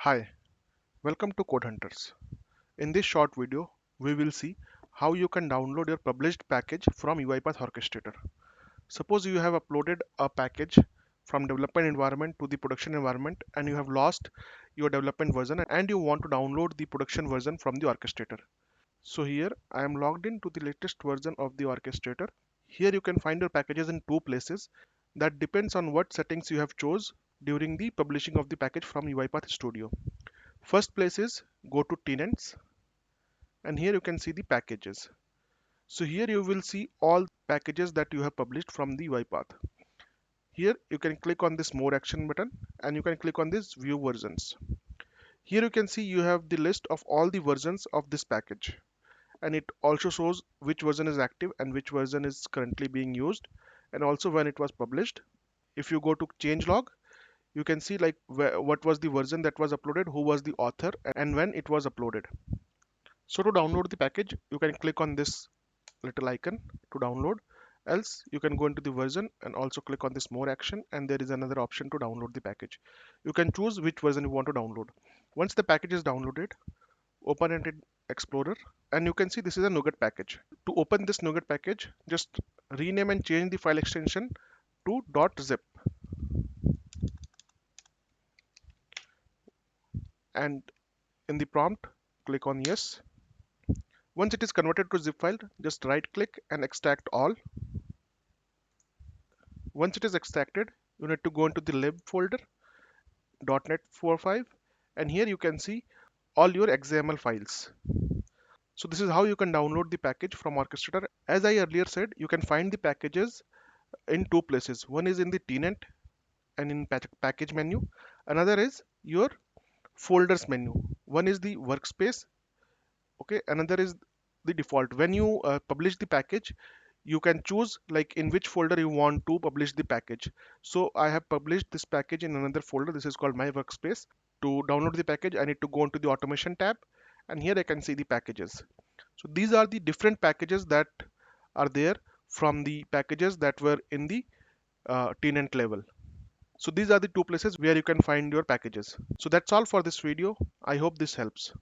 Hi, welcome to Codehunters. In this short video, we will see how you can download your published package from UiPath Orchestrator. Suppose you have uploaded a package from development environment to the production environment and you have lost your development version and you want to download the production version from the orchestrator. So here I am logged into the latest version of the orchestrator. Here you can find your packages in two places. That depends on what settings you have chose during the publishing of the package from UiPath Studio. First place is go to tenants and here you can see the packages. So here you will see all packages that you have published from the UiPath. Here you can click on this more action button and you can click on this view versions. Here you can see you have the list of all the versions of this package and it also shows which version is active and which version is currently being used and also when it was published. If you go to changelog, you can see like what was the version that was uploaded, who was the author and when it was uploaded. So to download the package, you can click on this little icon to download. Else you can go into the version and also click on this more action and there is another option to download the package. You can choose which version you want to download. Once the package is downloaded, open it in Explorer and you can see this is a NuGet package. To open this NuGet package, just rename and change the file extension to .zip and in the prompt click on yes. Once it is converted to zip file, just right click and extract all. Once it is extracted, you need to go into the lib folder, .NET 4.5, and here you can see all your XAML files. So this is how you can download the package from Orchestrator. As I earlier said, you can find the packages in two places. One is in the tenant and in package menu. Another is your folders menu. One is the workspace, okay, another is the default. When you publish the package, you can choose like in which folder you want to publish the package. So I have published this package in another folder. This is called my workspace. To download the package, I need to go into the automation tab and here I can see the packages. So these are the different packages that are there from the packages that were in the tenant level. So these are the two places where you can find your packages. So that's all for this video. I hope this helps.